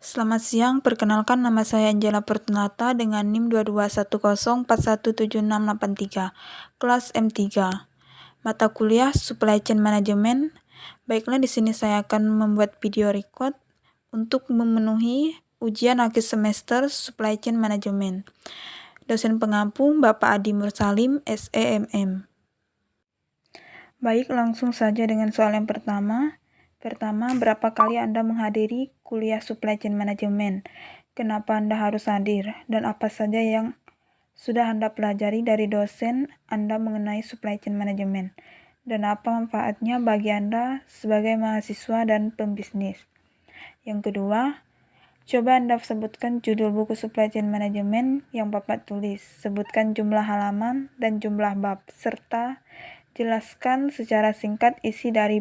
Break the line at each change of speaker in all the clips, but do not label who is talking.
Selamat siang, perkenalkan nama saya Angela Fortunata dengan NIM 2210417683, kelas M3. Mata kuliah Supply Chain Management. Baiklah, di sini saya akan membuat video record untuk memenuhi ujian akhir semester Supply Chain Management. Dosen pengampu Bapak Adi Mursalim, SEMM. Baik, langsung saja dengan soal yang pertama. Pertama, berapa kali Anda menghadiri kuliah Supply Chain Management? Kenapa Anda harus hadir? Dan apa saja yang sudah Anda pelajari dari dosen Anda mengenai Supply Chain Management? Dan apa manfaatnya bagi Anda sebagai mahasiswa dan pembisnis? Yang kedua, coba Anda sebutkan judul buku Supply Chain Management yang Bapak tulis. Sebutkan jumlah halaman dan jumlah bab, serta jelaskan secara singkat isi dari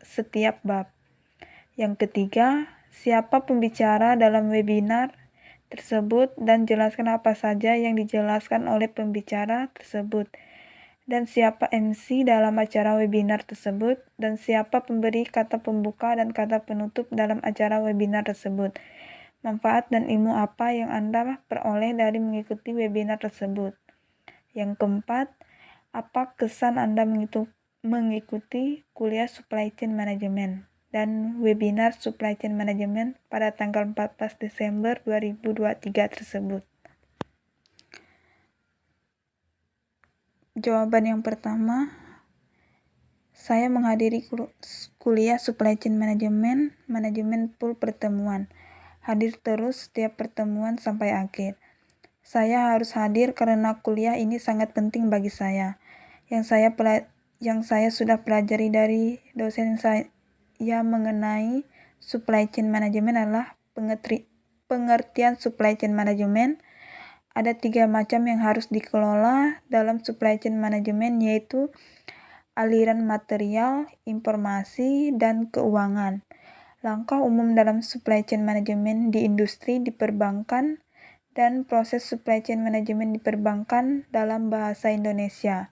setiap bab. Yang ketiga, siapa pembicara dalam webinar tersebut dan jelaskan apa saja yang dijelaskan oleh pembicara tersebut. Dan siapa MC dalam acara webinar tersebut, dan siapa pemberi kata pembuka dan kata penutup dalam acara webinar tersebut. Manfaat dan ilmu apa yang Anda peroleh dari mengikuti webinar tersebut. Yang keempat, apa kesan Anda mengikuti kuliah Supply Chain Management dan webinar Supply Chain Management pada tanggal 14 Desember 2023 tersebut? Jawaban yang pertama, saya menghadiri kuliah Supply Chain Management, manajemen pool pertemuan. Hadir terus setiap pertemuan sampai akhir. Saya harus hadir karena kuliah ini sangat penting bagi saya. Yang saya sudah pelajari dari dosen saya mengenai supply chain management adalah pengertian supply chain management. Ada 3 macam yang harus dikelola dalam supply chain management, yaitu aliran material, informasi, dan keuangan. Langkah umum dalam supply chain management di industri, di perbankan, dan proses supply chain management di perbankan dalam bahasa Indonesia.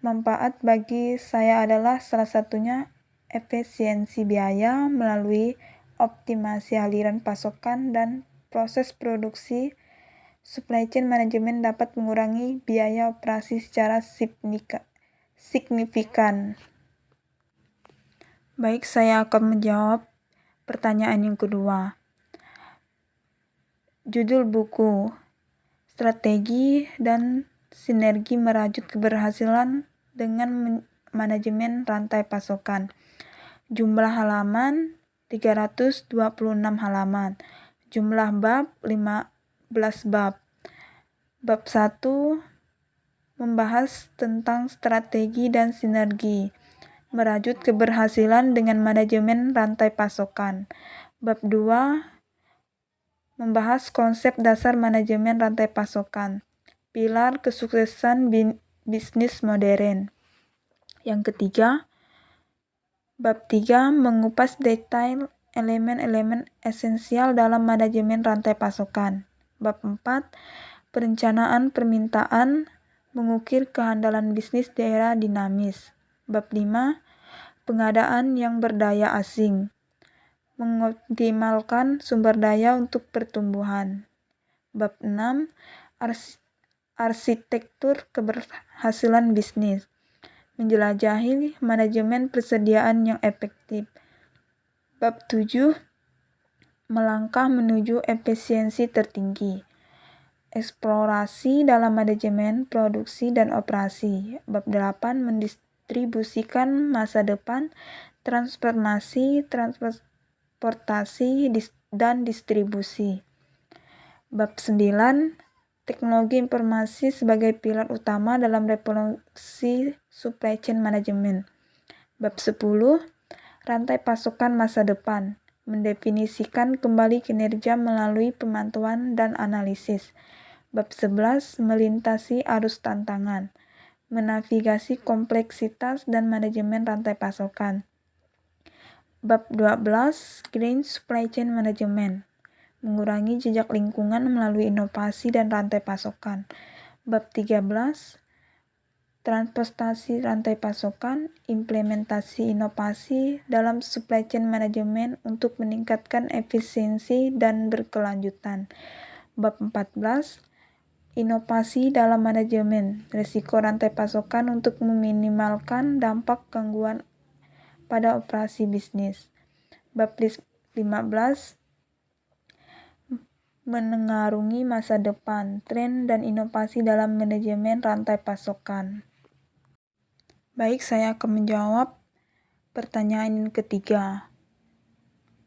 Manfaat bagi saya adalah salah satunya efisiensi biaya melalui optimasi aliran pasokan dan proses produksi. Supply chain management dapat mengurangi biaya operasi secara signifikan. Baik, saya akan menjawab pertanyaan yang kedua. Judul buku, Strategi dan Sinergi Merajut Keberhasilan dengan Manajemen Rantai Pasokan. Jumlah halaman 326 halaman. Jumlah bab 15 bab. Bab 1 membahas tentang strategi dan sinergi merajut keberhasilan dengan manajemen rantai pasokan. Bab 2 membahas konsep dasar manajemen rantai pasokan, pilar kesuksesan bisnis modern. Yang ketiga, bab 3 mengupas detail elemen-elemen esensial dalam manajemen rantai pasokan. Bab 4, perencanaan permintaan, mengukir kehandalan bisnis di era dinamis. Bab 5, pengadaan yang berdaya asing, mengoptimalkan sumber daya untuk pertumbuhan. Bab 6, arsitektur keberhasilan bisnis, menjelajahi manajemen persediaan yang efektif. Bab 7, melangkah menuju efisiensi tertinggi, eksplorasi dalam manajemen produksi dan operasi. Bab 8, mendistribusikan masa depan, transformasi, transportasi, dan distribusi. Bab 9, teknologi informasi sebagai pilar utama dalam revolusi supply chain management. Bab 10, rantai pasokan masa depan, mendefinisikan kembali kinerja melalui pemantauan dan analisis. Bab 11, melintasi arus tantangan, menavigasi kompleksitas dan manajemen rantai pasokan. Bab 12, Green Supply Chain Management, mengurangi jejak lingkungan melalui inovasi dan rantai pasokan. Bab 13, transportasi rantai pasokan, implementasi inovasi dalam supply chain management untuk meningkatkan efisiensi dan berkelanjutan. Bab 14, inovasi dalam manajemen risiko rantai pasokan untuk meminimalkan dampak gangguan pada operasi bisnis. Bab 15, menengarungi masa depan, tren dan inovasi dalam manajemen rantai pasokan. Baik, saya akan menjawab pertanyaan ketiga.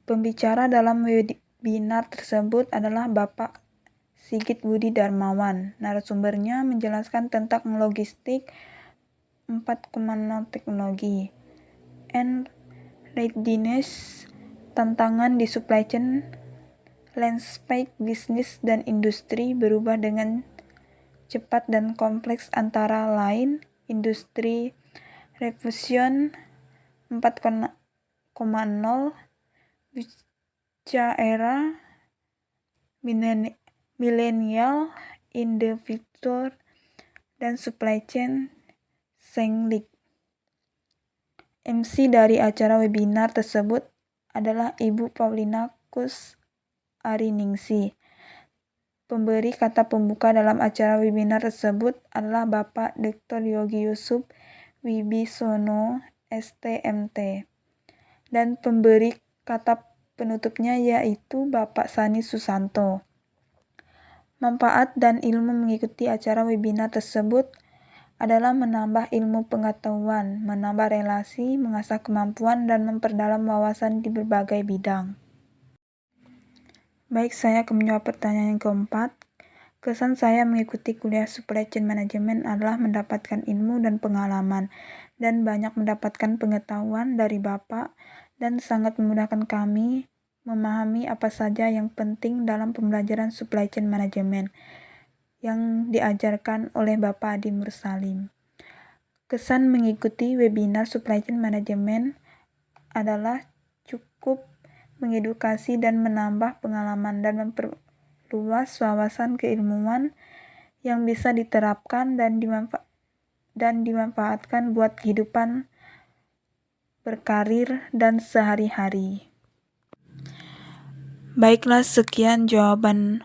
Pembicara dalam webinar tersebut adalah Bapak Sigit Budi Darmawan. Narasumbernya menjelaskan tentang logistik 4.0 teknologi and readiness, tantangan di supply chain, landscape bisnis dan industri berubah dengan cepat dan kompleks, antara lain industri revolution 4.0, future era, millennial in the future, dan supply chain senglik. MC dari acara webinar tersebut adalah Ibu Paulina Kus Ariningsih. Pemberi kata pembuka dalam acara webinar tersebut adalah Bapak Dr. Yogi Yusuf Wibisono, STMT. Dan pemberi kata penutupnya yaitu Bapak Sani Susanto. Manfaat dan ilmu mengikuti acara webinar tersebut adalah menambah ilmu pengetahuan, menambah relasi, mengasah kemampuan, dan memperdalam wawasan di berbagai bidang. Baik, saya akan menjawab pertanyaan yang keempat. Kesan saya mengikuti kuliah Supply Chain Management adalah mendapatkan ilmu dan pengalaman, dan banyak mendapatkan pengetahuan dari Bapak, dan sangat memudahkan kami memahami apa saja yang penting dalam pembelajaran Supply Chain Management yang diajarkan oleh Bapak Adi Mursalim. Kesan mengikuti webinar Supply Chain Management adalah cukup mengedukasi dan menambah pengalaman dan memperluas wawasan keilmuan yang bisa diterapkan dan dimanfaatkan buat kehidupan berkarir dan sehari-hari. Baiklah, sekian jawaban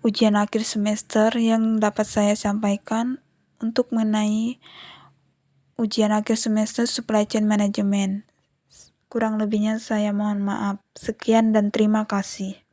ujian akhir semester yang dapat saya sampaikan untuk mengenai ujian akhir semester Supply Chain Management. Kurang lebihnya saya mohon maaf. Sekian dan terima kasih.